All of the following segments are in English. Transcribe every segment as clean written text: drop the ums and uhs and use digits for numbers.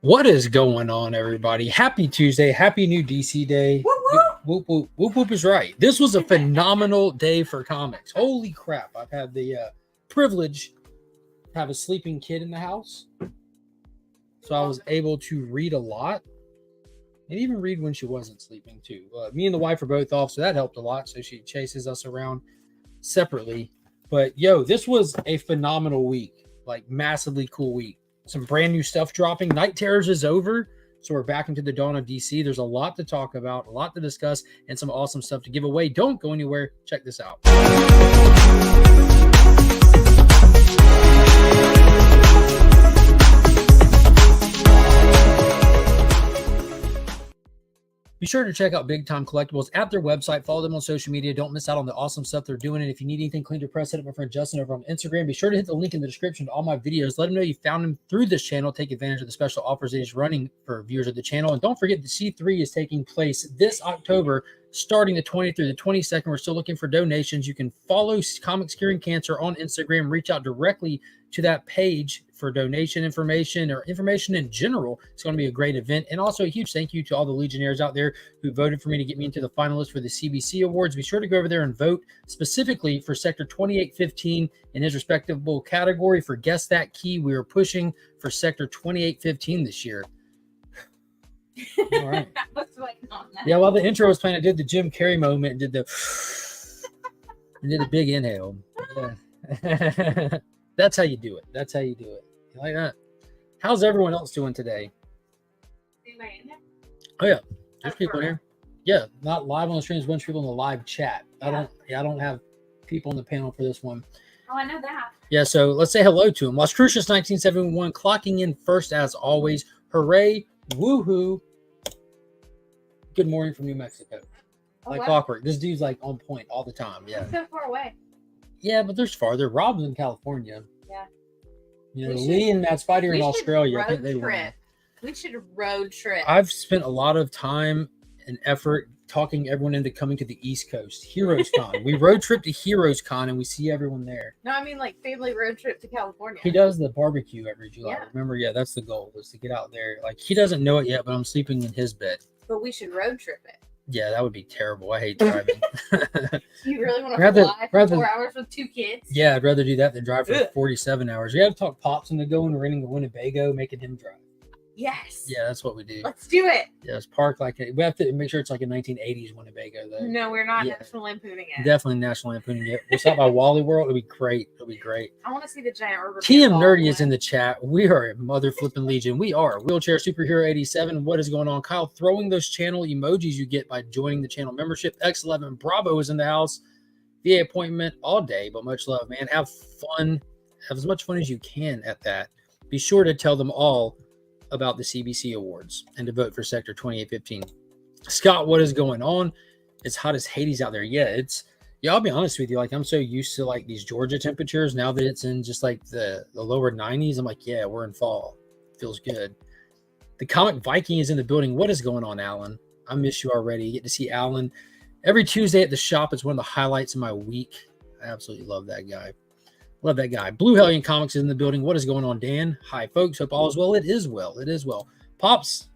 What is going on, everybody? Happy Tuesday. Happy new DC day. Whoop, whoop. Whoop, whoop, whoop, whoop is right. This was a phenomenal day for comics. Holy crap. I've had the privilege to have a sleeping kid in the house. So I was able to read a lot and even read when she wasn't sleeping too. Me and the wife are both off, so that helped a lot. So she chases us around separately. But yo, this was a phenomenal week, like massively cool week. Some brand new stuff dropping. Night Terrors is over, so we're back into the dawn of DC. There's a lot to talk about, a lot to discuss, and some awesome stuff to give away. Don't go anywhere. Check this out. Be sure to check out Big Time Collectibles at their website. Follow them on social media. Don't miss out on the awesome stuff they're doing. And if you need anything clean to press, hit up my friend Justin over on Instagram. Be sure to hit the link in the description to all my videos. Let him know you found him through this channel. Take advantage of the special offers that he's running for viewers of the channel. And don't forget the C3 is taking place this October, starting the 20th through the 22nd. We're still looking for donations. You can follow Comics Curing Cancer on Instagram. Reach out directly to that page for donation information or information in general. It's going to be a great event. And also a huge thank you to all the Legionnaires out there who voted for me to get me into the finalists for the CBC Awards. Be sure to go over there and vote specifically for Sector 2815 in his respectable category. For Guess That Key, we are pushing for Sector 2815 this year. All right. Yeah, while the intro was playing, I did the Jim Carrey moment and did the big inhale. Yeah. That's how you do it. That's how you do it. You like that? How's everyone else doing today? Oh yeah, there's people here. Yeah, not live on the stream. There's a bunch of people in the live chat. I don't have people on the panel for this one. Oh, I know that. Yeah, so let's say hello to him. Las Cruces 1971, clocking in first as always. Hooray! Woohoo! Good morning from New Mexico. Like clockwork. This dude's like on point all the time. Yeah. He's so far away. Yeah, but there's farther. Rob's in California. Yeah. You know, Lee and Matt Spidey are in Australia. I think they won. We should road trip. I've spent a lot of time and effort talking everyone into coming to the East Coast. Heroes Con. We road trip to Heroes Con and we see everyone there. No, I mean like family road trip to California. He does the barbecue every July. Yeah. Remember, yeah, that's the goal, is to get out there. Like, he doesn't know it yet, but I'm sleeping in his bed. But we should road trip it. Yeah, that would be terrible. I hate driving. You really want to fly for 4 hours with 2 kids? Yeah, I'd rather do that than drive for 47 hours. We have to talk Pops into going, renting a Winnebago, making him drive. Yes. Yeah, that's what we do. Let's do it. Yes, park like we have to make sure it's like a 1980s Winnebago though. No, we're not National Lampooning it. Definitely National Lampooning it. We'll stop by Wally World. It'll be great. It'll be great. I want to see the giant rubber. TM Nerdy is in the chat. We are a mother flipping legion. We are Wheelchair Superhero 87. What is going on, Kyle? Throwing those channel emojis you get by joining the channel membership. X11 Bravo is in the house. VA appointment all day, but much love, man. Have fun. Have as much fun as you can at that. Be sure to tell them all about the CBC Awards and to vote for Sector 2815. Scott, what is going on? It's hot as Hades out there. Yeah, I'll be honest with you. Like, I'm so used to like these Georgia temperatures now that it's in just like the lower 90s. I'm like, yeah, we're in fall. Feels good. The Comic Viking is in the building. What is going on, Alan? I miss you already. You get to see Alan every Tuesday at the shop. It's one of the highlights of my week. I absolutely love that guy. Love that guy. Blue Hellion Comics is in the building. What is going on, Dan? Hi, folks. Hope all is well. It is well. It is well. Pops,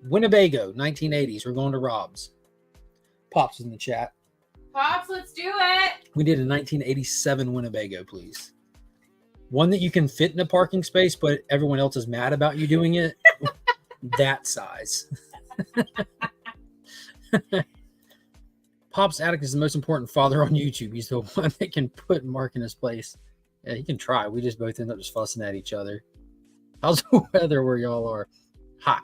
Winnebago, 1980s. We're going to Rob's. Pops is in the chat. Pops, let's do it. We did a 1987 Winnebago, please. One that you can fit in a parking space, but everyone else is mad about you doing it. That size. Pops Attic is the most important father on YouTube. He's the one that can put Mark in his place. Yeah, he can try. We just both end up just fussing at each other. How's the weather where y'all are? Hot.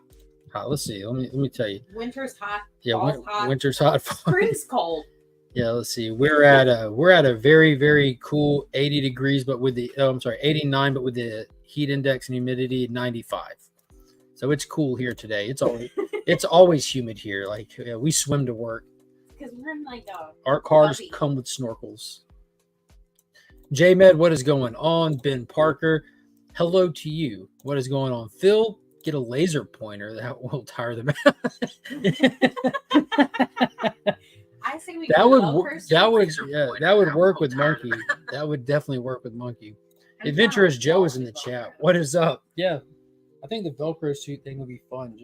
Let's see. Let me tell you. Winter's hot. Yeah, hot. Winter's hot. Spring's cold. Yeah, let's see. We're at a very, very cool 80 degrees, but with the 89, but with the heat index and humidity 95. So it's cool here today. It's always humid here. Like, we swim to work. Because we're in like our cars come with snorkels. J-Med, what is going on? Ben Parker, hello to you. What is going on? Phil, get a laser pointer. That will tire them out. I say we that would work with Monkey. That would definitely work with Monkey. Adventurous Joe is in the chat. What is up? Yeah. I think the Velcro suit thing would be fun.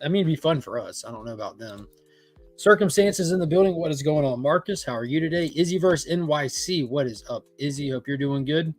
It'd be fun for us. I don't know about them. Circumstances in the building. What is going on, Marcus? How are you today? Izzyverse NYC. What is up, Izzy? Hope you're doing good.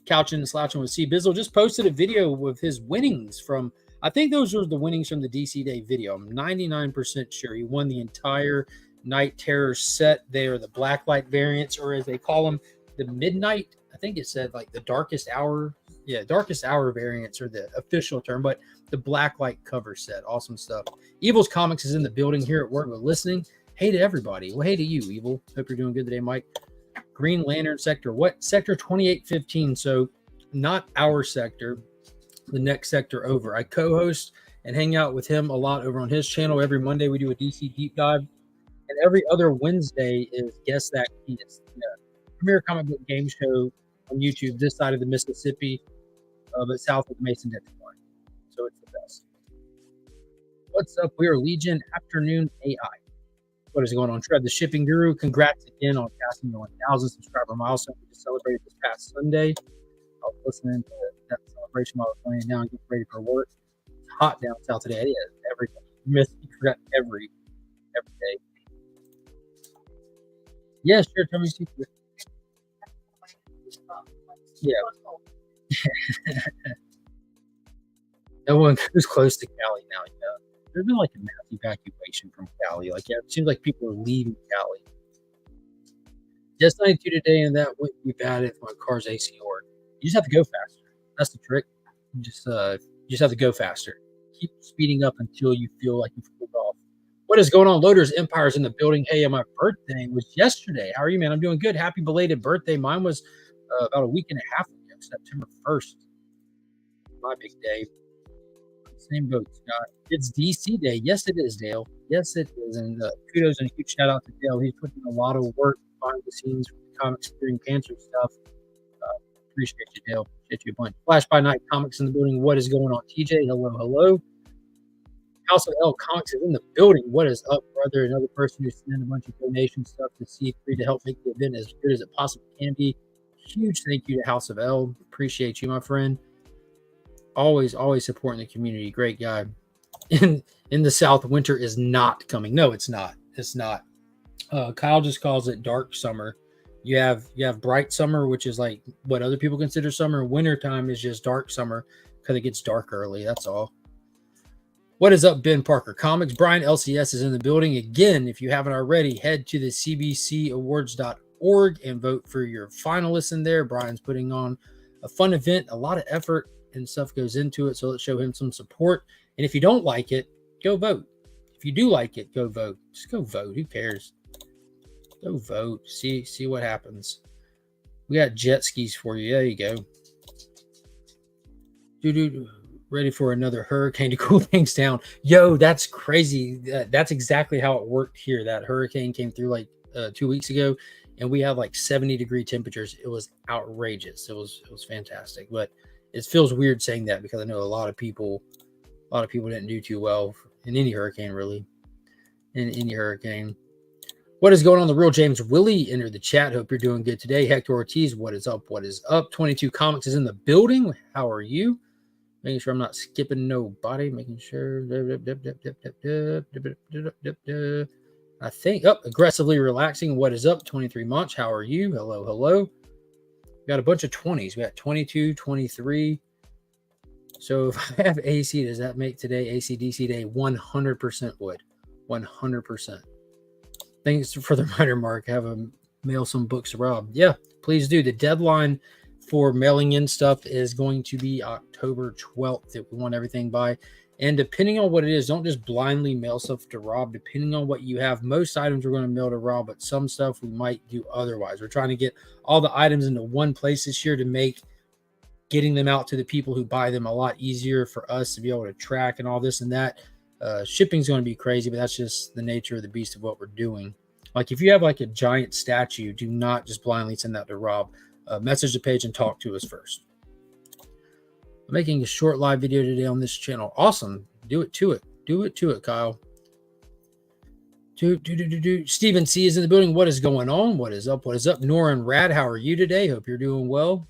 Couching and slouching with C. Bizzle just posted a video with his winnings from, I think those were the winnings from the DC Day video. I'm 99% sure he won the entire Night Terror set. They are the blacklight variants, or as they call them, the midnight. I think it said like the darkest hour. Yeah, darkest hour variants are the official term, but the blacklight cover set. Awesome stuff. Evil's Comics is in the building here at work. We're listening. Hey to everybody. Well, hey to you, Evil. Hope you're doing good today, Mike. Green Lantern sector. What? Sector 2815. So not our sector, the next sector over. I co-host and hang out with him a lot over on his channel. Every Monday we do a DC deep dive. And every other Wednesday is Guess That Key. It's the premier comic book game show on YouTube this side of the Mississippi, but south of the Mason-Dixon line. So it's the best. What's up? We are Legion Afternoon AI. What is going on, Trev, the shipping guru? Congrats again on passing the 1,000 subscriber milestone. We just celebrated this past Sunday. I was listening to that celebration while I was laying down, getting ready for work. It's hot down south today. It is every day. You forgot every day. Yeah, sure. Tell me secret. Yeah. No one goes close to Cali now. There's been like a mass evacuation from Cali. Like, yeah, it seems like people are leaving Cali. Just 92 today, and that wouldn't be bad if my car's AC worked. You just have to go faster. That's the trick. You just have to go faster. Keep speeding up until you feel like you've pulled off. What is going on, Loaders? Empire's in the building. Hey, my birthday was yesterday. How are you, man? I'm doing good. Happy belated birthday. Mine was about a week and a half ago, September 1st. My big day. Same boat, Scott. It's DC Day. Yes, it is, Dale. Yes, it is. And kudos and a huge shout out to Dale. He's putting a lot of work behind the scenes with the comics during cancer stuff. Appreciate you, Dale. Appreciate you a bunch. Flash by Night Comics in the building. What is going on, TJ? Hello. House of L Comics is in the building. What is up, brother? Another person who sent a bunch of donation stuff to C3 to help make the event as good as it possibly can be. Huge thank you to House of L. Appreciate you, my friend. Always supporting the community. Great guy. In the South, winter is not coming. No, it's not. It's not. Kyle just calls it dark summer. You have bright summer, which is like what other people consider summer. Wintertime is just dark summer because it gets dark early. That's all. What is up, Ben Parker Comics? Brian LCS is in the building. Again, if you haven't already, head to the cbcawards.org and vote for your finalists in there. Brian's putting on a fun event. A lot of effort and stuff goes into it, so let's show him some support. And if you don't like it, go vote. If you do like it, go vote. Just go vote. Who cares? Go vote. See what happens. We got jet skis for you. There you go. Dude, ready for another hurricane to cool things down. Yo, that's crazy. That's exactly how it worked here. That hurricane came through like 2 weeks ago, and we had like 70-degree temperatures. It was outrageous. It was fantastic. But it feels weird saying that because I know a lot of people didn't do too well in any hurricane, really. In any hurricane. What is going on? The real James Willie entered the chat. Hope you're doing good today. Hector Ortiz, what is up? What is up? 22 Comics is in the building. How are you? Making sure I'm not skipping nobody. Making sure. I think. Aggressively relaxing. What is up? 23 Munch. How are you? Hello. We got a bunch of 20s. We got 22, 23. So if I have AC, does that make today AC/DC Day? 100% would. 100%. Thanks for the reminder, Mark. Have a mail some books to Rob. Yeah, please do. The deadline for mailing in stuff is going to be October 12th if we want everything by. And depending on what it is, don't just blindly mail stuff to Rob. Depending on what you have, most items we're going to mail to Rob, but some stuff we might do otherwise. We're trying to get all the items into one place this year to make getting them out to the people who buy them a lot easier for us to be able to track and all this and that. Shipping is going to be crazy, but that's just the nature of the beast of what we're doing. Like if you have like a giant statue, do not just blindly send that to Rob. Message the page and talk to us first. I'm making a short live video today on this channel. Awesome. Do it to it. Do it to it, Kyle. Stephen C is in the building. What is going on? What is up? What is up? Nora and Rad, how are you today? Hope you're doing well.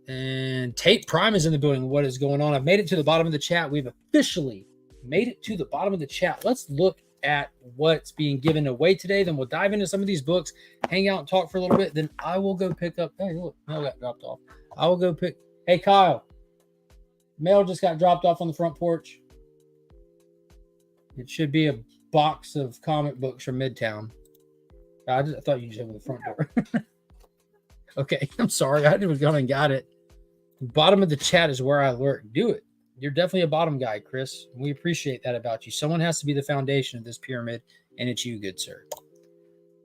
And Tate Prime is in the building. What is going on? I've made it to the bottom of the chat. We've officially made it to the bottom of the chat. Let's look at what's being given away today. Then we'll dive into some of these books, hang out and talk for a little bit. Then I will go pick up. Hey, look, mail got dropped off. I will go pick. Hey, Kyle. Mail just got dropped off on the front porch. It should be a box of comic books from Midtown. I thought you said with the front door. Okay, I'm sorry. I was going and got it. Bottom of the chat is where I lurk. Do it. You're definitely a bottom guy, Chris. We appreciate that about you. Someone has to be the foundation of this pyramid, and it's you, good sir.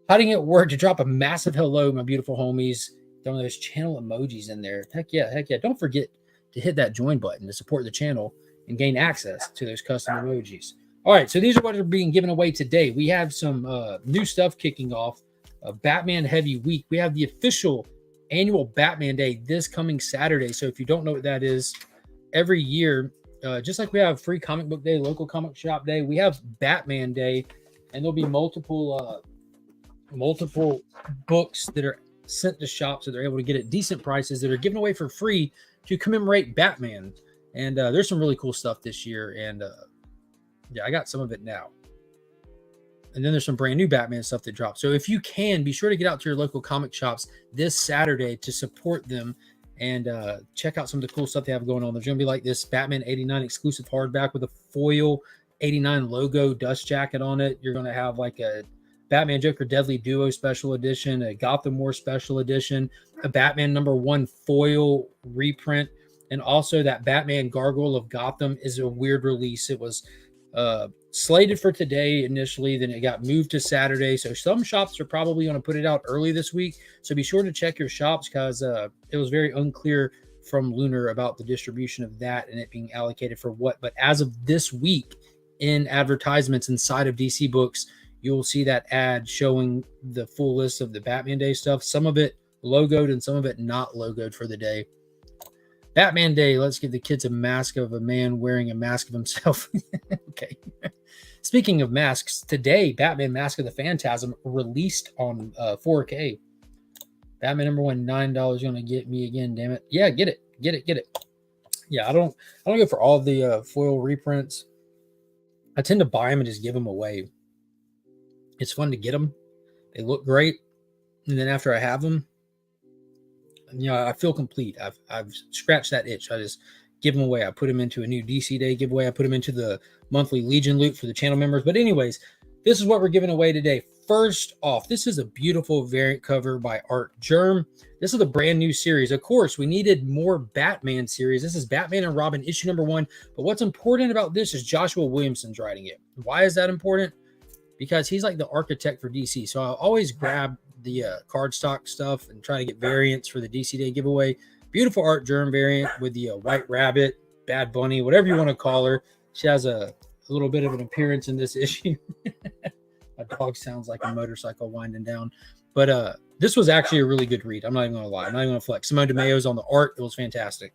How do you get word to drop a massive hello, my beautiful homies? Throwing those channel emojis in there. Heck yeah, heck yeah. Don't forget to hit that join button to support the channel and gain access to those custom emojis. All right, so these are what are being given away today. We have some new stuff kicking off. A Batman Heavy Week. We have the official annual Batman Day this coming Saturday. So if you don't know what that is, every year, just like we have Free Comic Book Day, Local Comic Shop Day, we have Batman Day, and there'll be multiple books that are sent to shops so they're able to get at decent prices that are given away for free to commemorate Batman. And there's some really cool stuff this year, and yeah, I got some of it now. And then there's some brand new Batman stuff that drops. So if you can, be sure to get out to your local comic shops this Saturday to support them and check out some of the cool stuff they have going on. There's going to be like this Batman 89 exclusive hardback with a foil 89 logo dust jacket on it. You're going to have like a Batman Joker Deadly Duo special edition, a Gotham War special edition, a Batman #1 foil reprint, and also that Batman Gargoyle of Gotham is a weird release. It was slated for today initially, then it got moved to Saturday. So some shops are probably going to put it out early this week. So be sure to check your shops because it was very unclear from Lunar about the distribution of that and it being allocated for what. But as of this week, in advertisements inside of DC Books, you'll see that ad showing the full list of the Batman Day stuff. Some of it logoed and some of it not logoed for the day. Batman Day, let's give the kids a mask of a man wearing a mask of himself. Okay. Speaking of masks, today, Batman Mask of the Phantasm released on 4K. Batman #1, $9 going to get me again, damn it. Yeah, get it. Get it. Yeah, I don't go for all the foil reprints. I tend to buy them and just give them away. It's fun to get them. They look great. And then after I have them, I feel complete. I've scratched that itch. I just give them away. I put them into a new DC Day giveaway. I put them into the monthly Legion loot for the channel members. But anyways, this is what we're giving away today. First off, this is a beautiful variant cover by Art Germ. This is a brand new series. Of course, we needed more Batman series. This is Batman and Robin issue #1. But what's important about this is Joshua Williamson's writing it. Why is that important? Because he's like the architect for DC. So I always grab the cardstock stuff and try to get variants for the DC Day giveaway. Beautiful Art Germ variant with the White Rabbit, Bad Bunny, whatever you want to call her. She has a little bit of an appearance in this issue. My dog sounds like a motorcycle winding down. But this was actually a really good read. I'm not even going to lie. I'm not even going to flex. Simone DeMayo's on the art. It was fantastic.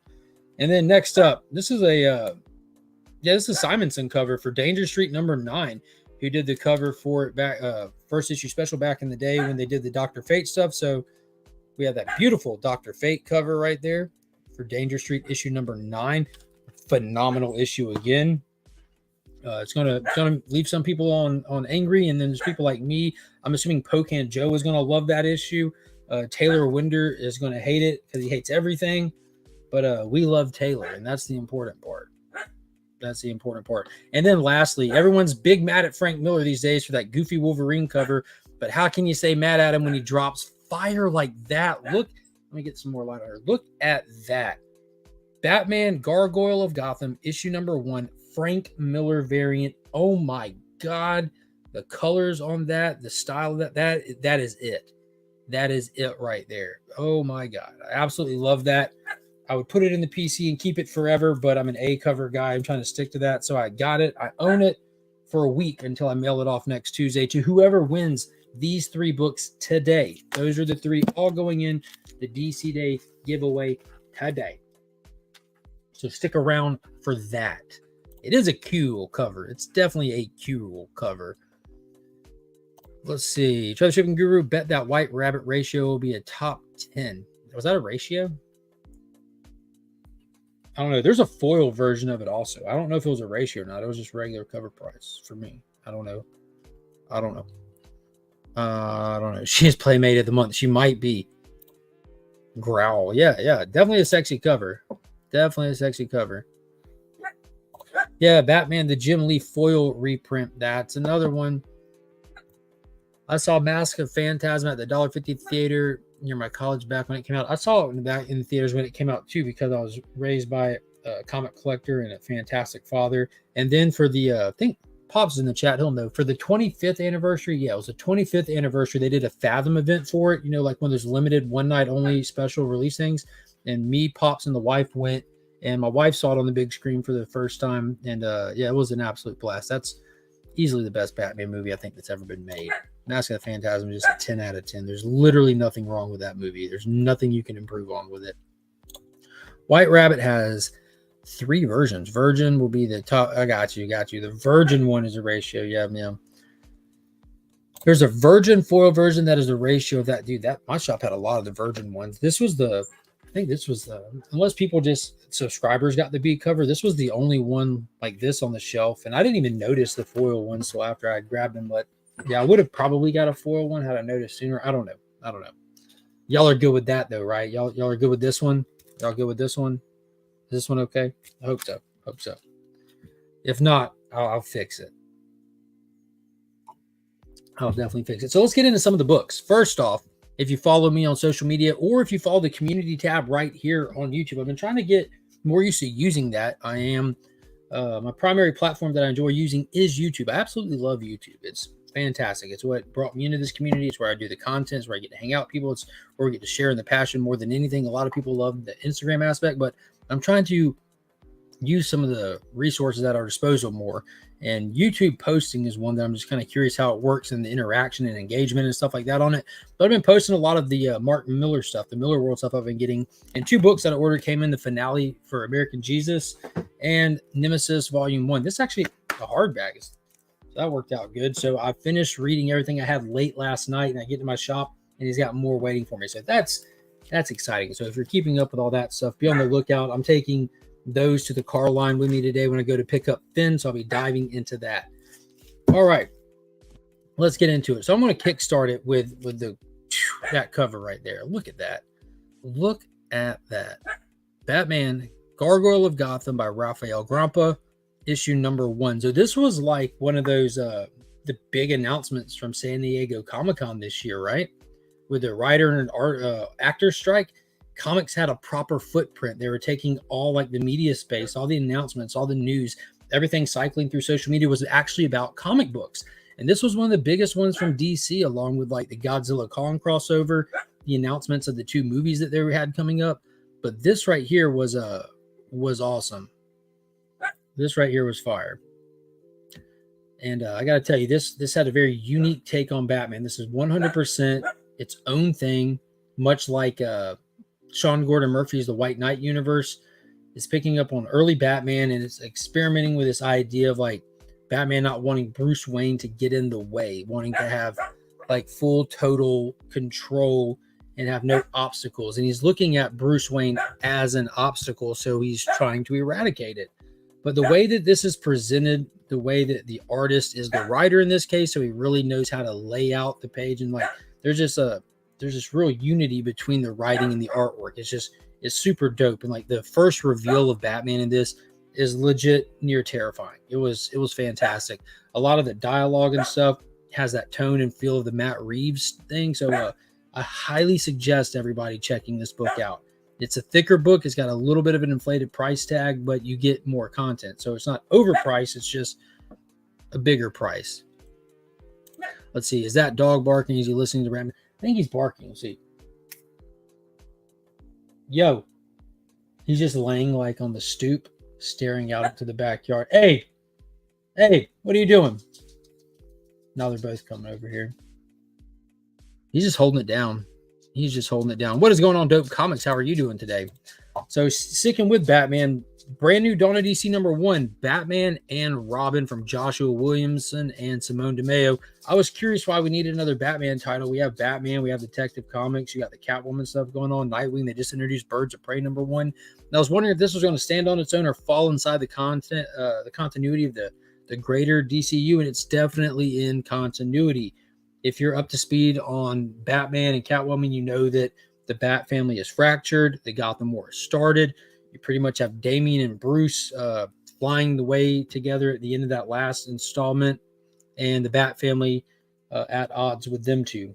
And then next up, this is this is Simonson cover for Danger Street #9. Who did the cover for it back, first issue special back in the day when they did the Dr. Fate stuff. So we have that beautiful Dr. Fate cover right there for Danger Street issue #9. Phenomenal issue again. It's gonna leave some people on angry, and then there's people like me. I'm assuming Pocan Joe is gonna love that issue. Taylor Winder is gonna hate it because he hates everything. But we love Taylor, and that's the important part. That's the important part. And then lastly, everyone's big mad at Frank Miller these days for that goofy Wolverine cover. But how can you say mad at him when he drops fire like that? Look, let me get some more light on her. Look at that. Batman Gargoyle of Gotham, issue #1, Frank Miller variant. Oh my God. The colors on that, the style of that is it. That is it right there. Oh my God. I absolutely love that. I would put it in the PC and keep it forever, but I'm an A cover guy. I'm trying to stick to that. So I got it. I own it for a week until I mail it off next Tuesday to whoever wins these 3 books today. Those are the 3 all going in the DC Day giveaway today. So stick around for that. It is a cool cover. It's definitely a cool cover. Let's see. Treasure Shipping Guru bet that White Rabbit ratio will be a top 10. Was that a ratio? I don't know. There's a foil version of it also. I don't know if it was a ratio or not. It was just regular cover price for me. I don't know. I don't know. She's Playmate of the Month. She might be. Growl. Yeah. Definitely a sexy cover. Yeah, Batman, the Jim Lee foil reprint. That's another one. I saw Mask of Phantasm at the $1.50 theater near my college back when it came out. I saw it in the theaters when it came out too, because I was raised by a comic collector and a fantastic father. And then for the, I think Pop's in the chat, he'll know, for the 25th anniversary. Yeah, it was the 25th anniversary. They did a Fathom event for it, like one of those limited one night only special release things. And me, Pops, and the wife went, and my wife saw it on the big screen for the first time. And yeah, it was an absolute blast. That's easily the best Batman movie I think that's ever been made. Mask of the Phantasm is just a 10 out of 10. There's literally nothing wrong with that movie. There's nothing you can improve on with it. White Rabbit has 3 versions. Virgin will be the top. I got you. The Virgin one is a ratio. Yeah. There's a Virgin foil version that is a ratio of that. Dude, my shop had a lot of the Virgin ones. I think this was unless people just subscribers got the B cover, this was the only one like this on the shelf. And I didn't even notice the foil ones till after I grabbed them. But yeah, I would have probably got a foil one had I noticed sooner. I don't know. Y'all are good with that though, right? Y'all are good with this one. Y'all good with this one? Is this one okay? I hope so. If not, I'll fix it. I'll definitely fix it. So let's get into some of the books. First off, if you follow me on social media or if you follow the community tab right here on YouTube, I've been trying to get more used to using that. I am my primary platform that I enjoy using is YouTube. I absolutely love YouTube. It's fantastic. It's what brought me into this community. It's where I do the content. It's where I get to hang out with people. It's where we get to share in the passion more than anything. A lot of people love the Instagram aspect, but I'm trying to use some of the resources at our disposal more. And YouTube posting is one that I'm just kind of curious how it works and the interaction and engagement and stuff like that on it. But I've been posting a lot of the Mark Miller stuff, the Miller World stuff I've been getting. And 2 books that I ordered came in, the finale for American Jesus and Nemesis Volume 1. This is actually a hardback. So that worked out good. So I finished reading everything I had late last night, and I get to my shop and he's got more waiting for me. So that's exciting. So if you're keeping up with all that stuff, be on the lookout. I'm taking those to the car line with me today when I go to pick up Finn, so I'll be diving into that. All right, let's get into it. So I'm going to kickstart it with that cover right there. Look at that. Batman Gargoyle of Gotham by Raphael Grampa, issue number 1. So this was like one of those the big announcements from San Diego Comic-Con this year, right? With the writer and actor strike. Comics had a proper footprint. They were taking all like the media space, all the announcements, all the news, everything cycling through social media was actually about comic books. And this was one of the biggest ones from DC, along with like the Godzilla Kong crossover, the announcements of the 2 movies that they had coming up. But this right here was awesome. This right here was fire. And I got to tell you, this had a very unique take on Batman. This is 100% its own thing, much like Sean Gordon Murphy's The White Knight universe. Is picking up on early Batman, and it's experimenting with this idea of like Batman not wanting Bruce Wayne to get in the way, wanting to have like full total control and have no obstacles. And he's looking at Bruce Wayne as an obstacle, so he's trying to eradicate it. But the way that this is presented, the way that the artist is the writer in this case, so he really knows how to lay out the page, and like there's this real unity between the writing and the artwork. It's super dope. And like the first reveal of Batman in this is legit near terrifying. It was fantastic. A lot of the dialogue and stuff has that tone and feel of the Matt Reeves thing. So I highly suggest everybody checking this book out. It's a thicker book. It's got a little bit of an inflated price tag, but you get more content. So it's not overpriced. It's just a bigger price. Let's see. Is that dog barking? Is he listening to Batman? I think he's barking. Let's see. Yo. He's just laying like on the stoop, staring out into the backyard. Hey, what are you doing? Now they're both coming over here. He's just holding it down. What is going on, Dope Comics? How are you doing today? So sticking with Batman, Brand new Dawn of DC #1, Batman and Robin from Joshua Williamson and Simone DeMeo. I was curious why we needed another Batman title. We have Batman, we have Detective Comics, you got the Catwoman stuff going on, Nightwing. They just introduced Birds of Prey #1. And I was wondering if this was going to stand on its own or fall inside the continuity of the greater DCU, and it's definitely in continuity. If you're up to speed on Batman and Catwoman, you know that the Bat family is fractured. The Gotham War has started. You pretty much have Damian and Bruce flying the way together at the end of that last installment, and the Bat family at odds with them two.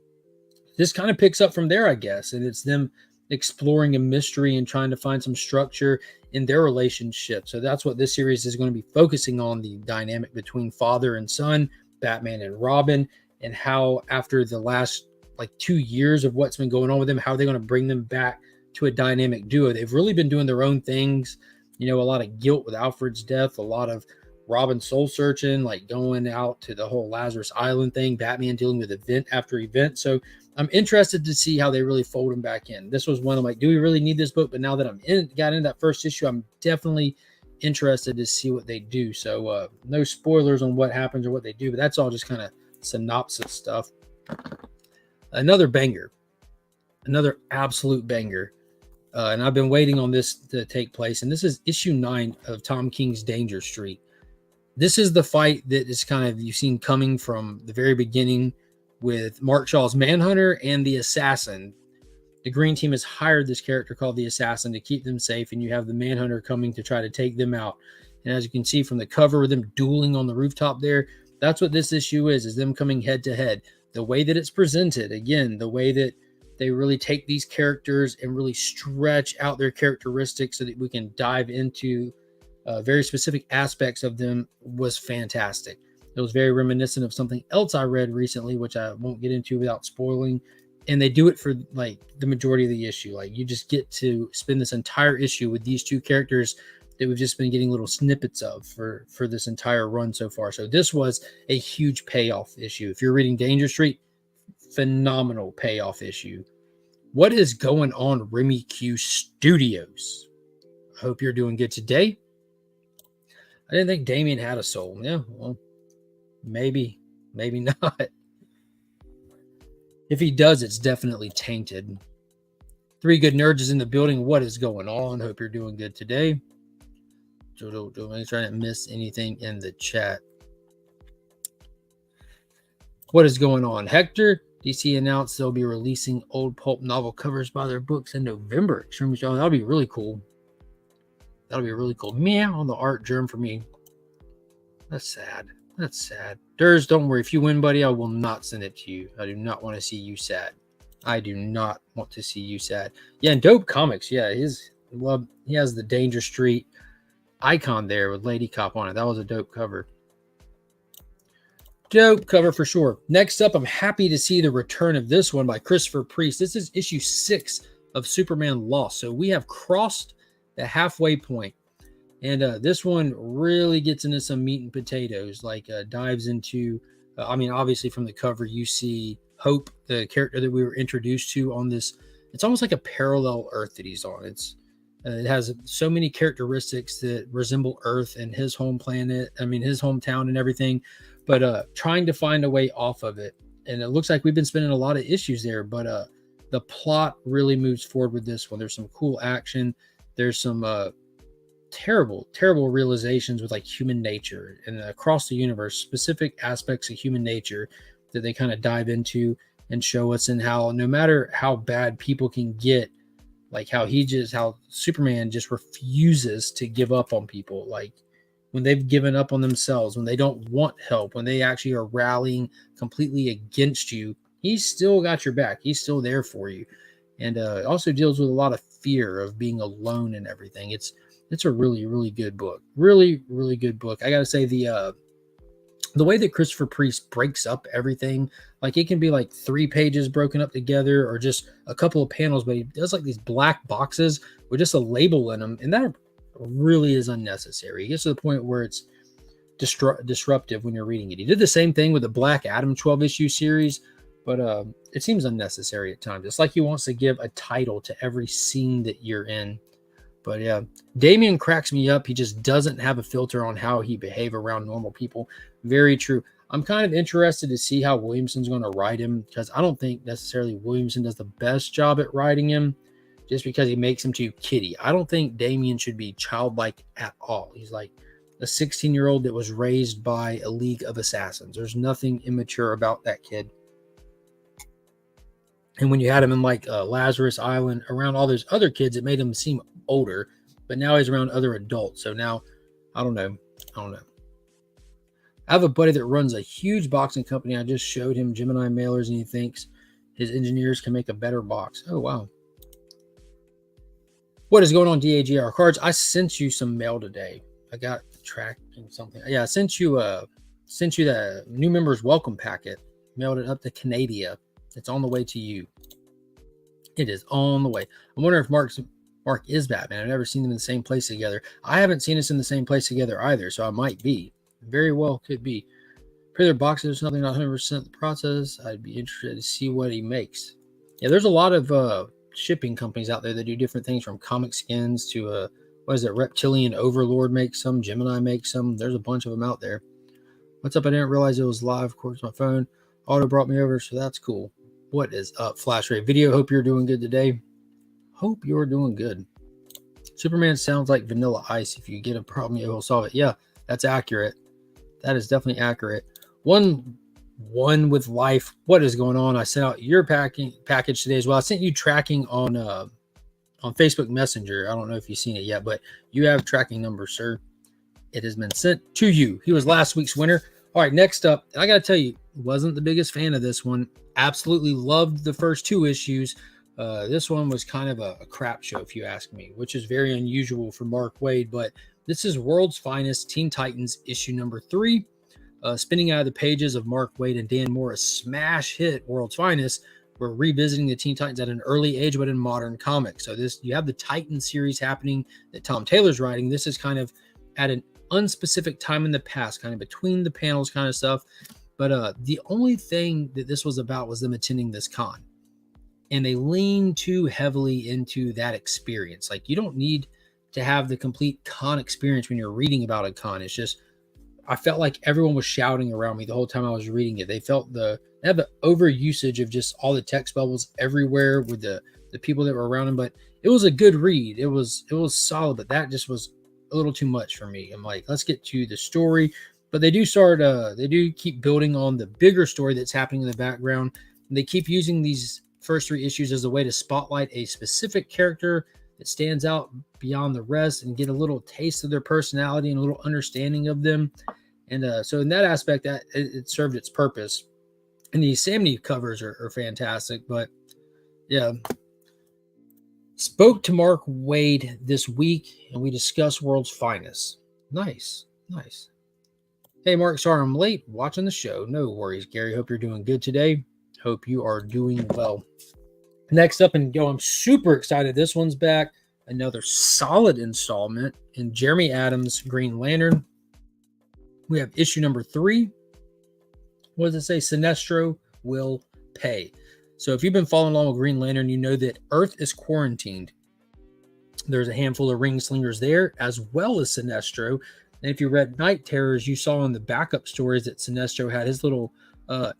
This kind of picks up from there, I guess, and it's them exploring a mystery and trying to find some structure in their relationship. So that's what this series is going to be focusing on, the dynamic between father and son, Batman and Robin, and how after the last 2 years of what's been going on with them, how are they going to bring them back to a dynamic duo. They've really been doing their own things, a lot of guilt with Alfred's death, a lot of Robin soul searching, like going out to the whole Lazarus Island thing, Batman dealing with event after event. So I'm interested to see how they really fold him back in. This was one I'm like, do we really need this book? But now that got into that first issue, I'm definitely interested to see what they do. So no spoilers on what happens or what they do, but that's all just kind of synopsis stuff. Another banger, another absolute banger. And I've been waiting on this to take place. And this is issue 9 of Tom King's Danger Street. This is the fight that is kind of, you've seen coming from the very beginning with Mark Shaw's Manhunter and the Assassin. The Green Team has hired this character called the Assassin to keep them safe. And you have the Manhunter coming to try to take them out. And as you can see from the cover with them dueling on the rooftop there, that's what this issue is them coming head to head. The way that it's presented, again, the way that they really take these characters and really stretch out their characteristics so that we can dive into very specific aspects of them was fantastic. It was very reminiscent of something else I read recently, which I won't get into without spoiling. And they do it for the majority of the issue. You just get to spend this entire issue with these two characters that we've just been getting little snippets of for this entire run so far. So this was a huge payoff issue. If you're reading Danger Street, phenomenal payoff issue. What is going on, Remy Q Studios? I hope you're doing good today. I didn't think Damian had a soul. Yeah, well, maybe not. If he does, it's definitely tainted. Three Good Nerds is in the building. What is going on? Hope you're doing good today. Don't try to miss anything in the chat. What is going on, Hector? DC announced they'll be releasing old pulp novel covers by their books in November. That'll be really cool. That'll be really cool. Meow on the art germ for me. That's sad. That's sad. Durs, don't worry. If you win, buddy, I will not send it to you. I do not want to see you sad. I do not want to see you sad. Yeah, and Dope Comics. Yeah, he has the Danger Street icon there with Lady Cop on it. That was a dope cover. Dope cover for sure. Next up, I'm happy to see the return of this one by Christopher Priest. This is issue 6 of Superman Lost. So we have crossed the halfway point. And this one really gets into some meat and potatoes, dives into, obviously from the cover, you see Hope, the character that we were introduced to on this. It's almost like a parallel Earth that he's on. It has so many characteristics that resemble Earth and his home planet. His hometown and everything, but trying to find a way off of it. And it looks like we've been spending a lot of issues there, but the plot really moves forward with this one. There's some cool action. There's some terrible realizations with human nature and across the universe, specific aspects of human nature that they kind of dive into and show us, and how no matter how bad people can get, how Superman just refuses to give up on people. When they've given up on themselves, when they don't want help, when they actually are rallying completely against you, he's still got your back. He's still there for you. And it also deals with a lot of fear of being alone and everything. It's a really, really good book. Really, really good book. I got to say, the way that Christopher Priest breaks up everything, it can be 3 pages broken up together or just a couple of panels, but he does these black boxes with just a label in them. And that really is unnecessary. It gets to the point where it's disruptive when you're reading it. He did the same thing with the Black Adam 12-issue series, but it seems unnecessary at times. It's like he wants to give a title to every scene that you're in. But yeah, Damien cracks me up. He just doesn't have a filter on how he behave around normal people. Very true. I'm kind of interested to see how Williamson's going to write him, because I don't think necessarily Williamson does the best job at writing him just because he makes him too kiddie. I don't think Damien should be childlike at all. He's like a 16-year-old that was raised by a league of assassins. There's nothing immature about that kid. And when you had him in like Lazarus Island around all those other kids, it made him seem older, but now he's around other adults. So now, I don't know. I have a buddy that runs a huge boxing company. I just showed him Gemini mailers, and he thinks his engineers can make a better box. Oh, wow. What is going on, DAGR Cards? I sent you some mail today. I got tracking something. Yeah, I sent you the new members welcome packet. Mailed it up to Canada. It's on the way to you. It is on the way. I'm wondering if Mark is Batman. I've never seen them in the same place together. I haven't seen us in the same place together either, so I might be. Very well could be. For their boxes or something, not 100% the process. I'd be interested to see what he makes. Yeah, there's a lot of shipping companies out there that do different things, from comic skins to Reptilian Overlord makes some, Gemini makes some. There's a bunch of them out there. What's up? I didn't realize it was live. Of course, my phone auto brought me over, so that's cool. What is up, Flash Ray Video? Hope you're doing good today. Hope you're doing good. Superman sounds like Vanilla Ice. If you get a problem, it will solve it. Yeah, that's accurate. That is definitely accurate. One with life. What is going on? I sent out your package today as well. I sent you tracking on Facebook Messenger. I don't know if you've seen it yet, but you have tracking number, sir. It has been sent to you. He was last week's winner. All right, next up, I got to tell you, wasn't the biggest fan of this one. Absolutely loved the first two issues. This one was kind of a crap show, if you ask me, which is very unusual for Mark Waid, but this is World's Finest Teen Titans issue number 3. Spinning out of the pages of Mark Waid and Dan Moore, a smash hit, World's Finest. We're revisiting the Teen Titans at an early age, but in modern comics. So you have the Titan series happening that Tom Taylor's writing. This is kind of at an unspecific time in the past, kind of between the panels kind of stuff. But the only thing that this was about was them attending this con. And they lean too heavily into that experience. Like, you don't need to have the complete con experience when you're reading about a con. It's just, I felt like everyone was shouting around me the whole time I was reading it. They had the overusage of just all the text bubbles everywhere with the people that were around them. But it was a good read. It was solid, but that just was a little too much for me. I'm like, let's get to the story. But they do keep building on the bigger story that's happening in the background. And they keep using these first 3 issues as a way to spotlight a specific character that stands out beyond the rest and get a little taste of their personality and a little understanding of them. And so in that aspect, that it served its purpose. And the Samney covers are fantastic. But yeah, spoke to Mark Waid this week, and we discussed World's Finest. Nice. Hey, Mark, sorry I'm late watching the show. No worries, Gary. Hope you're doing good today. Hope you are doing well. Next up, and I'm super excited. This one's back. Another solid installment in Jeremy Adams' Green Lantern. We have issue number 3. What does it say? Sinestro will pay. So if you've been following along with Green Lantern, you know that Earth is quarantined. There's a handful of ring slingers there, as well as Sinestro. And if you read Night Terrors, you saw in the backup stories that Sinestro had his little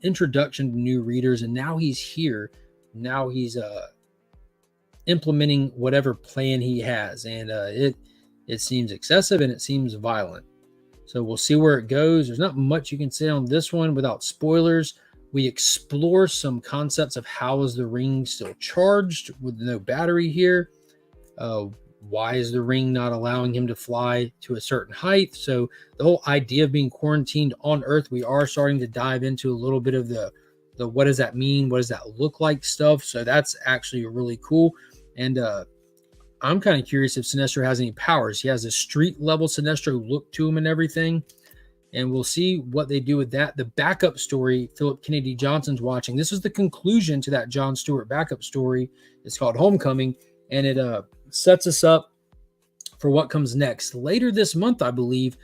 introduction to new readers, and now he's here. Now he's implementing whatever plan he has, and it seems excessive and it seems violent. So we'll see where it goes. There's not much you can say on this one without spoilers. We explore some concepts of how is the ring still charged with no battery here. Why is the ring not allowing him to fly to a certain height? So the whole idea of being quarantined on Earth, we are starting to dive into a little bit of the what does that mean? What does that look like stuff? So that's actually really cool. And I'm kind of curious if Sinestro has any powers. He has a street level Sinestro look to him and everything. And we'll see what they do with that. The backup story, Philip Kennedy Johnson's watching. This is the conclusion to that John Stewart backup story. It's called Homecoming. And it sets us up for what comes next. Later this month, I believe,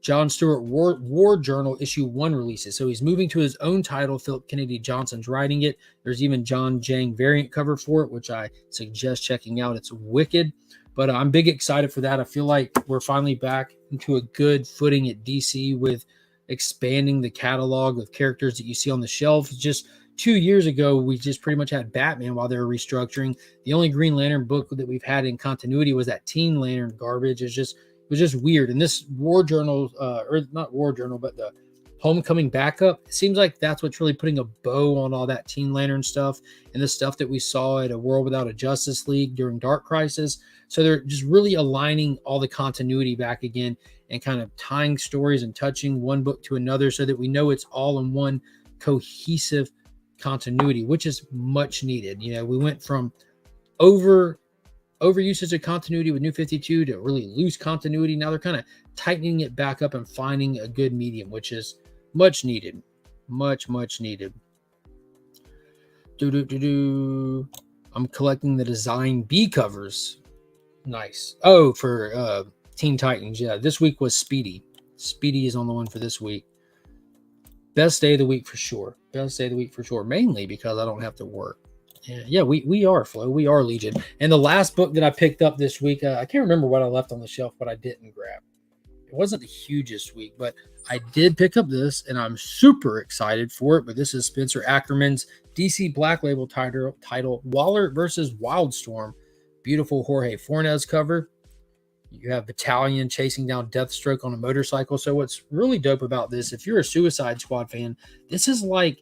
John Stewart War Journal issue 1 releases. So he's moving to his own title. Philip Kennedy Johnson's writing it. There's even John Jang variant cover for it, which I suggest checking out. It's wicked. But I'm big excited for that. I feel like we're finally back into a good footing at DC with expanding the catalog of characters that you see on the shelf. Just 2 years ago, we just pretty much had Batman while they were restructuring. The only Green Lantern book that we've had in continuity was that Teen Lantern garbage. It was just weird. And this War Journal, or not War Journal, but the Homecoming backup, it seems like that's what's really putting a bow on all that Teen Lantern stuff and the stuff that we saw at A World Without a Justice League during Dark Crisis. So they're just really aligning all the continuity back again and kind of tying stories and touching one book to another so that we know it's all in one cohesive continuity, which is much needed. We went from overusage of continuity with New 52 to really loose continuity. Now they're kind of tightening it back up and finding a good medium, which is much needed. Much needed. I'm collecting the Design B covers. Nice. Oh, for Teen Titans. Yeah, this week was Speedy. Speedy is on the one for this week. Best day of the week for sure. Mainly because I don't have to work. Yeah, we are, Flo. We are Legion. And the last book that I picked up this week, I can't remember what I left on the shelf, but I didn't grab. It wasn't the hugest week, but I did pick up this, and I'm super excited for it. But this is Spencer Ackerman's DC Black Label title Waller versus Wildstorm. Beautiful Jorge Fornes cover. You have Battalion chasing down Deathstroke on a motorcycle. So what's really dope about this, if you're a Suicide Squad fan, this is like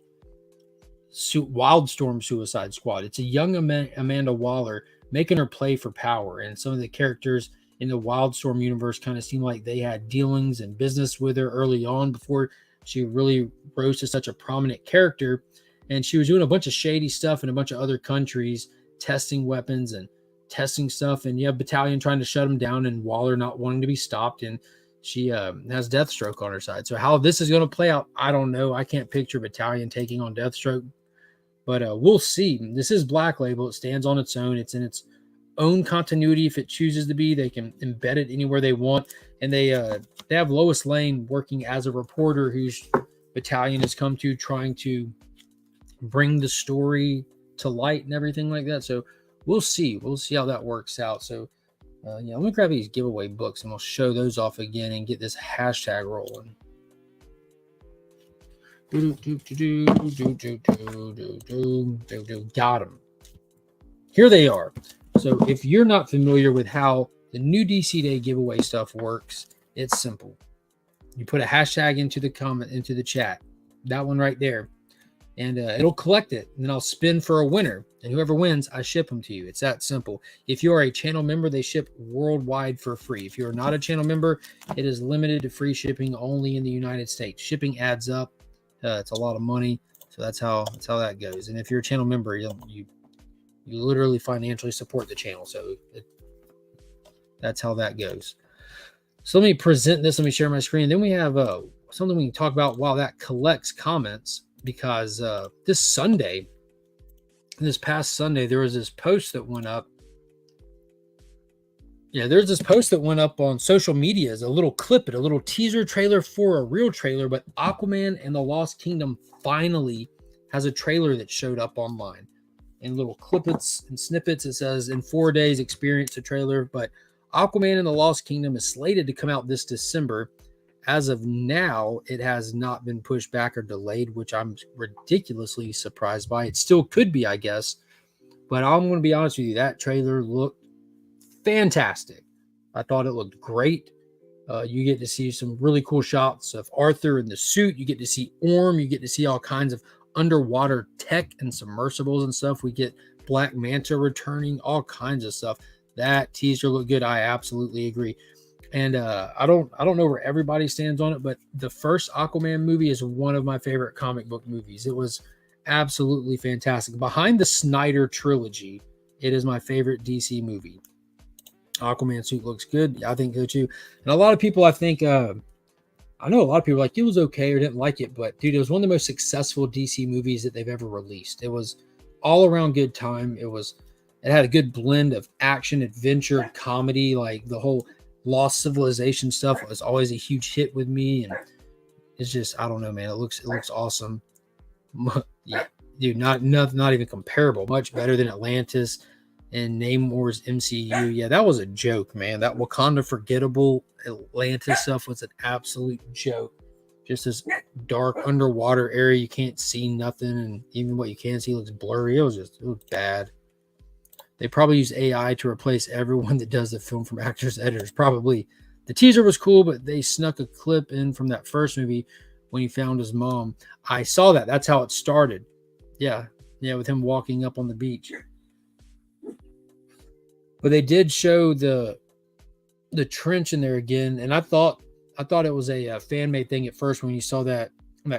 Wildstorm Suicide Squad. It's a young Amanda Waller making her play for power, and some of the characters in the Wildstorm universe kind of seemed like they had dealings and business with her early on before she really rose to such a prominent character. And she was doing a bunch of shady stuff in a bunch of other countries, testing weapons and testing stuff. And you have Battalion trying to shut them down and Waller not wanting to be stopped. And she has Deathstroke on her side. So how this is going to play out, I don't know. I can't picture Battalion taking on Deathstroke, but we'll see. This is Black Label. It stands on its own. It's in its own continuity. If it chooses to be, they can embed it anywhere they want. And they have Lois Lane working as a reporter whose Battalion has come to, trying to bring the story to light and everything like that. So we'll see how that works out. So I'm gonna grab these giveaway books and we'll show those off again and get this hashtag rolling. Got them. Here they are. So if you're not familiar with how the new DC Day giveaway stuff works, it's simple. You put a hashtag into the chat, that one right there, and it'll collect it. And then I'll spin for a winner. And whoever wins, I ship them to you. It's that simple. If you are a channel member, they ship worldwide for free. If you're not a channel member, it is limited to free shipping only in the United States. Shipping adds up. It's a lot of money. So that's how that goes. And if you're a channel member, you literally financially support the channel. So that's how that goes. So let me present this. Let me share my screen. Then we have something we can talk about while that collects comments, because this past Sunday, there was this post that went up. Yeah, there's this post that went up on social media as a little teaser trailer for a real trailer, but Aquaman and the Lost Kingdom finally has a trailer that showed up online. In little clippets and snippets, it says, in 4 days, experience the trailer. But Aquaman and the Lost Kingdom is slated to come out this December. As of now, it has not been pushed back or delayed, which I'm ridiculously surprised by. It still could be, I guess. But I'm going to be honest with you, that trailer looked fantastic. I thought it looked great. You get to see some really cool shots of Arthur in the suit. You get to see Orm. You get to see all kinds of underwater tech and submersibles and stuff. We get Black Manta returning, all kinds of stuff. That teaser looked good. I absolutely agree. And I don't know where everybody stands on it, but the first Aquaman movie is one of my favorite comic book movies. It was absolutely fantastic. Behind the Snyder trilogy, it is my favorite DC movie. Aquaman suit looks good. I think so too. And a lot of people, I think, I know a lot of people like, it was okay or didn't like it, but dude, it was one of the most successful DC movies that they've ever released. It was all around good time. It had a good blend of action, adventure, comedy. Like the whole Lost Civilization stuff was always a huge hit with me. And it's just, I don't know, man, it looks awesome. Yeah, dude, not even comparable. Much better than Atlantis. in Namor's MCU. Yeah, that was a joke, man. That Wakanda forgettable Atlantis stuff was an absolute joke. Just this dark underwater area, you can't see nothing, and even what you can see looks blurry. It was bad. They probably use AI to replace everyone that does the film, from actors to editors. Probably. The teaser was cool, but they snuck a clip in from that first movie when he found his mom. I saw that. That's how it started. Yeah, with him walking up on the beach. But they did show the trench in there again, and I thought it was a fan-made thing at first when you saw that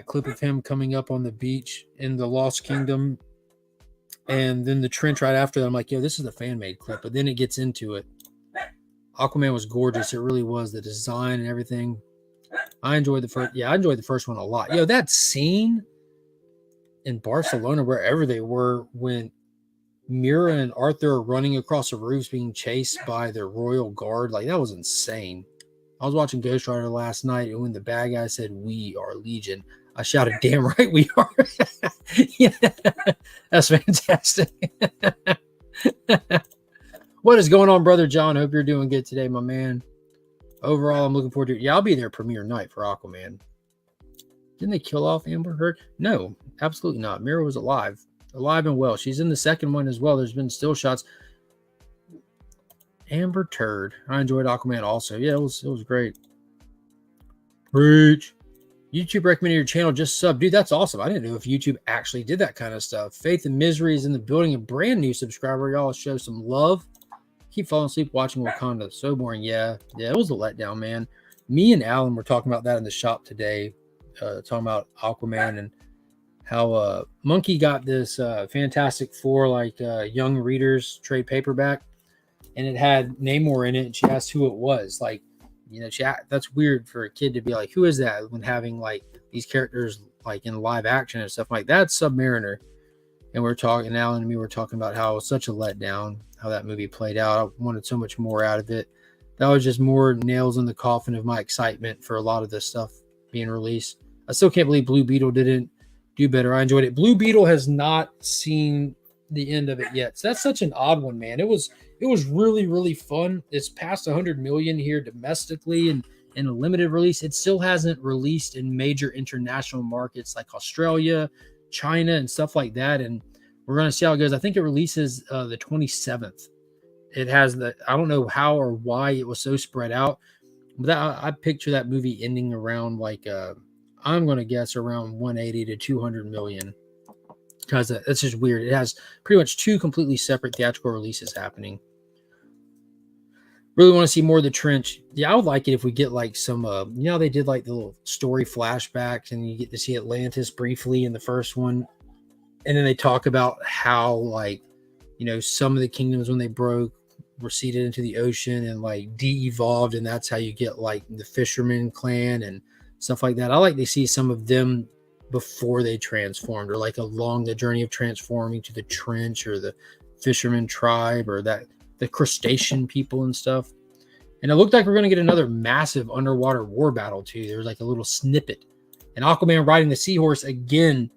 clip of him coming up on the beach in the Lost Kingdom, and then the trench right after that. I'm like, yo, this is a fan-made clip. But then it gets into it. Aquaman was gorgeous. It really was. The design and everything. I enjoyed the first one a lot. Yo, that scene in Barcelona, wherever they were, when Mira and Arthur are running across the roofs being chased by the royal guard, like, that was insane. I was watching Ghost Rider last night, and when the bad guy said, "We are Legion," I shouted, "Damn right we are." Yeah, that's fantastic. What is going on, Brother John? Hope you're doing good today, my man. Overall, I'm looking forward to it. Yeah, I'll be there premiere night for Aquaman. Didn't they kill off Amber Heard? No, absolutely not. Mira was alive and well. She's in the second one as well. There's been still shots. Amber Turd. I enjoyed Aquaman also. Yeah, it was great. Preach. YouTube recommended your channel, just sub. Dude, that's awesome. I didn't know if YouTube actually did that kind of stuff. Faith and Misery is in the building. A brand new subscriber. Y'all show some love. Keep falling asleep watching Wakanda. So boring. Yeah, it was a letdown, man. Me and Alan were talking about that in the shop today. Talking about Aquaman and how Monkey got this Fantastic Four young readers trade paperback, and it had Namor in it, and she asked who it was. Like, that's weird for a kid to be like, who is that, when having like these characters like in live action and stuff like that. Submariner. And Alan and me were talking about how it was such a letdown, how that movie played out. I wanted so much more out of it. That was just more nails in the coffin of my excitement for a lot of this stuff being released. I still can't believe Blue Beetle didn't do better. I enjoyed it. Blue Beetle has not seen the end of it yet. So that's such an odd one, man. It was really, really fun. It's past 100 million here domestically and in a limited release. It still hasn't released in major international markets like Australia, China, and stuff like that. And we're going to see how it goes. I think it releases the 27th. It has I don't know how or why it was so spread out, but I picture that movie ending around I'm going to guess around 180 to 200 million. Because that's just weird. It has pretty much two completely separate theatrical releases happening. Really want to see more of the trench. Yeah, I would like it if we get like some, they did like the little story flashbacks, and you get to see Atlantis briefly in the first one. And then they talk about how some of the kingdoms, when they broke, receded into the ocean and de-evolved. And that's how you get the fisherman clan and stuff like that. I like to see some of them before they transformed, or along the journey of transforming to the trench or the fisherman tribe or the crustacean people and stuff. And it looked like we're going to get another massive underwater war battle too. There was a little snippet. And Aquaman riding the seahorse again.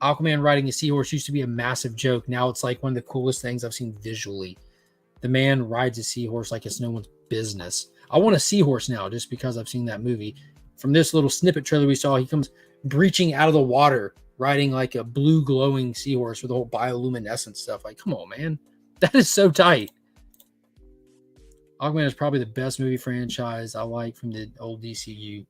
Aquaman riding a seahorse used to be a massive joke. Now it's one of the coolest things I've seen visually. The man rides a seahorse like it's no one's business. I want a seahorse now just because I've seen that movie. From this little snippet trailer we saw, he comes breaching out of the water, riding a blue glowing seahorse with the whole bioluminescent stuff. Come on, man. That is so tight. Aquaman is probably the best movie franchise I like from the old DCU.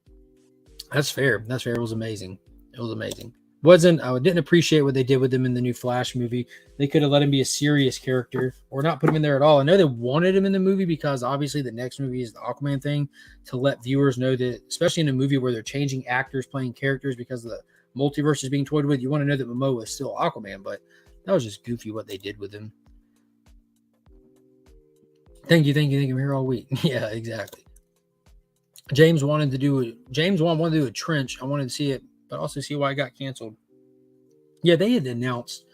That's fair. It was amazing. I didn't appreciate what they did with him in the new Flash movie. They could have let him be a serious character or not put him in there at all. I know they wanted him in the movie because obviously the next movie is the Aquaman thing, to let viewers know that, especially in a movie where they're changing actors playing characters because the multiverse is being toyed with, you want to know that Momoa is still Aquaman. But that was just goofy what they did with him. Thank you. I'm here all week. Yeah, exactly. James wanted to do a trench. I wanted to see it, but also see why it got canceled. Yeah, they had announced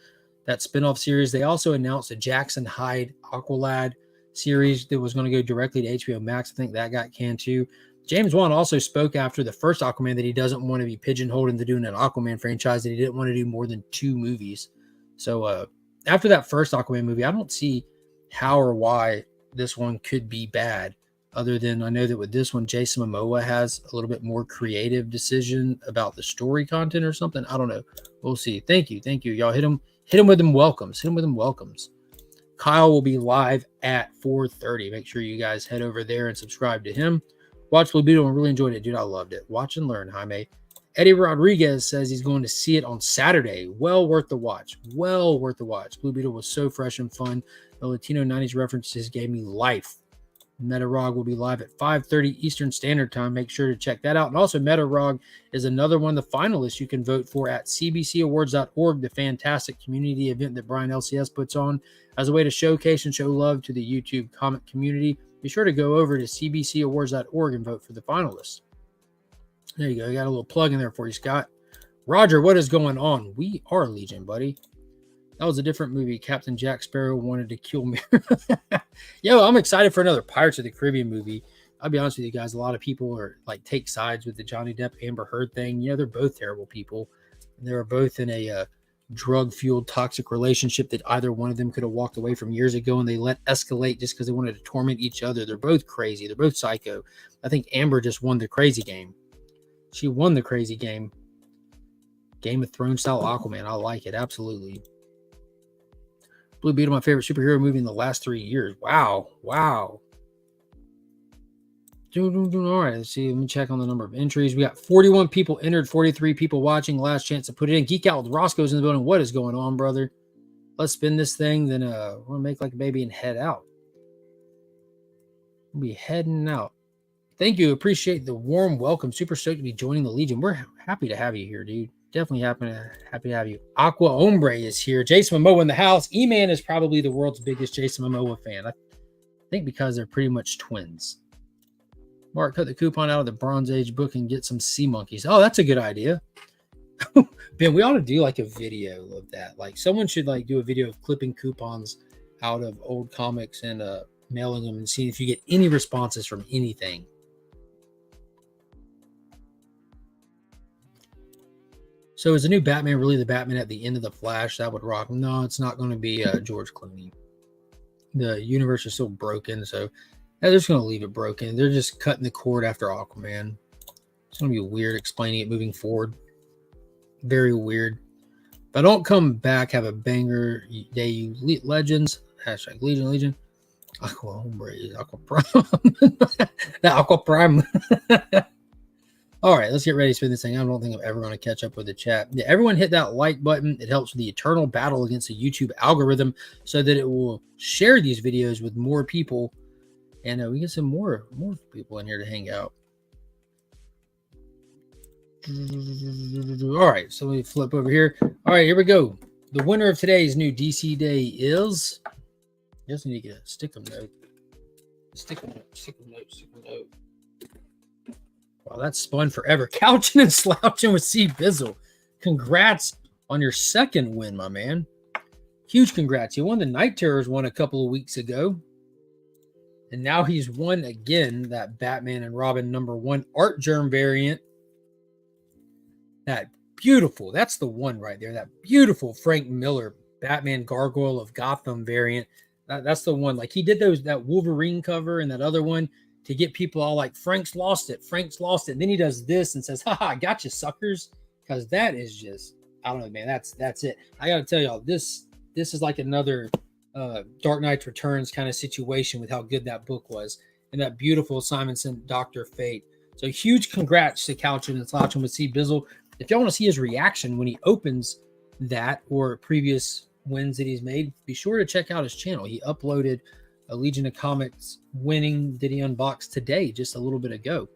that spinoff series. They also announced a Jackson Hyde Aqualad series that was going to go directly to HBO Max. I think that got canned too. James Wan also spoke after the first Aquaman that he doesn't want to be pigeonholed into doing an Aquaman franchise, that he didn't want to do more than 2 movies. So after that first Aquaman movie, I don't see how or why this one could be bad. Other than I know that with this one, Jason Momoa has a little bit more creative decision about the story content or something. I don't know. We'll see. Thank you. Y'all hit him with them welcomes. Kyle will be live at 4:30. Make sure you guys head over there and subscribe to him. Watch Blue Beetle and really enjoyed it, dude. I loved it. Watch and learn, Jaime. Eddie Rodriguez says he's going to see it on Saturday. Well worth the watch. Blue Beetle was so fresh and fun. The Latino 90s references gave me life. MetaRog will be live at 5:30 Eastern Standard Time. Make sure to check that out. And also, MetaRog is another one of the finalists you can vote for at cbcawards.org, the fantastic community event that Brian LCS puts on as a way to showcase and show love to the YouTube comic community. Be sure to go over to cbcawards.org and vote for the finalists. There you go. You got a little plug in there for you, Scott. Roger, what is going on? We are Legion, buddy. That was a different movie. Captain Jack Sparrow wanted to kill me. Yo, I'm excited for another Pirates of the Caribbean movie. I'll be honest with you guys. A lot of people are like take sides with the Johnny Depp Amber Heard thing. You know, they're both terrible people. They were both in a drug-fueled toxic relationship that either one of them could have walked away from years ago, and they let escalate just because they wanted to torment each other. They're both crazy. They're both psycho. I think Amber just won the crazy game. She won the crazy game. Game of Thrones style Aquaman. I like it. Absolutely. Blue Beetle, my favorite superhero movie in the last 3 years. Wow. All right, let's see. Let me check on the number of entries. We got 41 people entered, 43 people watching. Last chance to put it in. Geek Out with Roscoe's in the building. What is going on, brother? Let's spin this thing. Then we're going to make like a baby and head out. We'll be heading out. Thank you. Appreciate the warm welcome. Super stoked to be joining the Legion. We're happy to have you here, dude. Definitely happy to have you. Aqua Hombre is here. Jason Momoa in the house. E-Man is probably the world's biggest Jason Momoa fan. I think because they're pretty much twins. Mark, cut the coupon out of the Bronze Age book and get some sea monkeys. Oh, that's a good idea. Ben, we ought to do like a video of that. Like someone should like do a video of clipping coupons out of old comics and mailing them and seeing if you get any responses from anything. So is the new Batman really the Batman at the end of the Flash? That would rock. No, it's not going to be George Clooney. The universe is still broken, so they're just going to leave it broken. They're just cutting the cord after Aquaman. It's going to be weird explaining it moving forward. Very weird. If I don't come back, have a banger day, you legends. Hashtag Legion. Aqua Hombre, Aqua Prime. The Aqua Prime. All right, let's get ready to spin this thing. I don't think I'm ever going to catch up with the chat. Yeah, everyone hit that like button. It helps with the eternal battle against the YouTube algorithm so that it will share these videos with more people. And we get some more people in here to hang out. All right, so let me flip over here. All right, here we go. The winner of today's new DC Day is... I just need to get a stick-em note. Stick-em note. Wow, that's spun forever. Couching and slouching with C. Bizzle. Congrats on your second win, my man. Huge congrats. You won the Night Terrors one a couple of weeks ago. And now he's won again that Batman and Robin #1 Art Germ variant. That beautiful, that's the one right there. That beautiful Frank Miller Batman Gargoyle of Gotham variant. That's the one. Like he did that Wolverine cover and that other one to get people all like, Frank's lost it. And then he does this and says, haha, gotcha, suckers. Because that is just, I don't know, man. That's it. I got to tell y'all, this is like another Dark Knight Returns kind of situation with how good that book was. And that beautiful Simonson Dr. Fate. So huge congrats to Couchin and Slouchin with C. Bizzle. If y'all want to see his reaction when he opens that or previous wins that he's made, be sure to check out his channel. He uploaded a Legion of Comics winning that he unboxed today, just a little bit ago.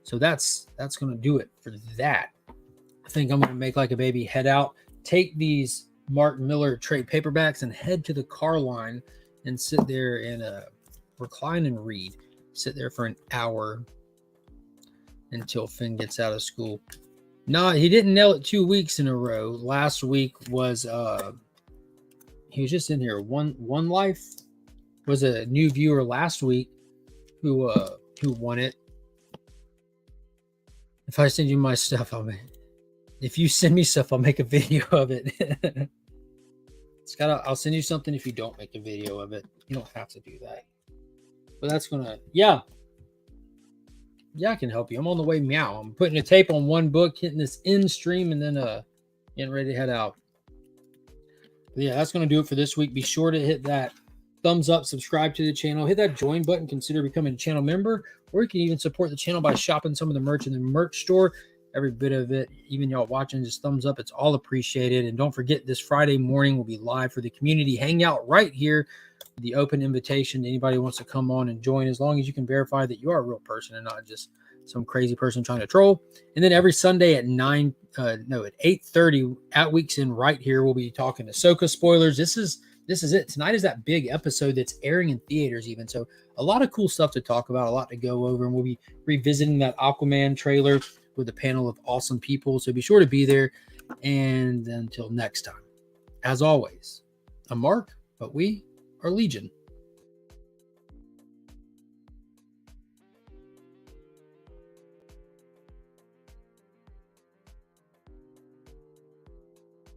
So that's going to do it for that. I think I'm going to make like a baby, head out, take these Mark Miller trade paperbacks and head to the car line and sit there and recline and read. Sit there for an hour until Finn gets out of school. No, he didn't nail it 2 weeks in a row. Last week was he was just in here. One Life was a new viewer last week who won it. If I send you my stuff, if you send me stuff, I'll make a video of it. I'll send you something if you don't make a video of it. You don't have to do that. But that's gonna, yeah, I can help you. I'm on the way. Meow. I'm putting a tape on one book, hitting this end stream, and then getting ready to head out. But yeah, that's gonna do it for this week. Be sure to hit that thumbs up, subscribe to the channel, hit that join button, consider becoming a channel member, or you can even support the channel by shopping some of the merch in the merch store. Every bit of it, even y'all watching, just thumbs up. It's all appreciated. And don't forget, this Friday morning we'll be live for the community hangout right here. The open invitation to anybody who wants to come on and join, as long as you can verify that you are a real person and not just some crazy person trying to troll. And then every Sunday at 8:30 at Weeks In right here, we'll be talking Ahsoka spoilers. This is it. Tonight is that big episode that's airing in theaters even. So a lot of cool stuff to talk about, a lot to go over. And we'll be revisiting that Aquaman trailer with a panel of awesome people. So be sure to be there. And until next time, as always, I'm Mark, but we are Legion.